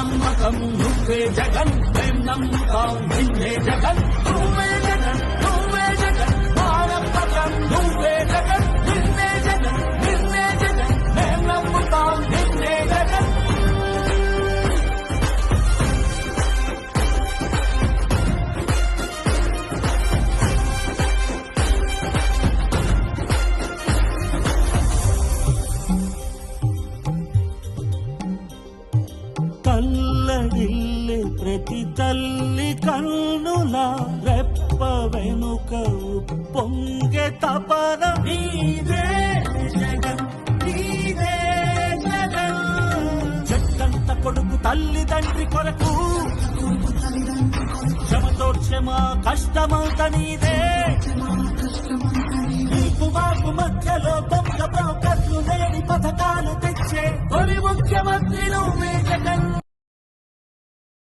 నమ్మకం నువ్వే జగన్ మేం నమ్ముతాం నిన్నే జగన్ నువ్వే జగన్ నువ్వే జగన్ మా నమ్మకం నువ్వే జగన్ నిన్నే జగన్ నిన్నే జగన్ మేం నమ్ముతాం నిన్నే జగన్ తల్లడిల్లే ప్రతి తల్లి కన్నుల రెప్ప వెనుక పొంగే తపన నీదే జగన్ నీదే జగన్ చెట్టంత కొడుకు తల్లిదండ్రి కొరకు శ్రమతోర్చె మా కష్టమంత నీదే నీకు మాకు మధ్యలో దొంగ బ్రోకర్లు లేని పథకాలు తెచ్చే తొలి ముఖ్యమంత్రి నువ్వే జగన్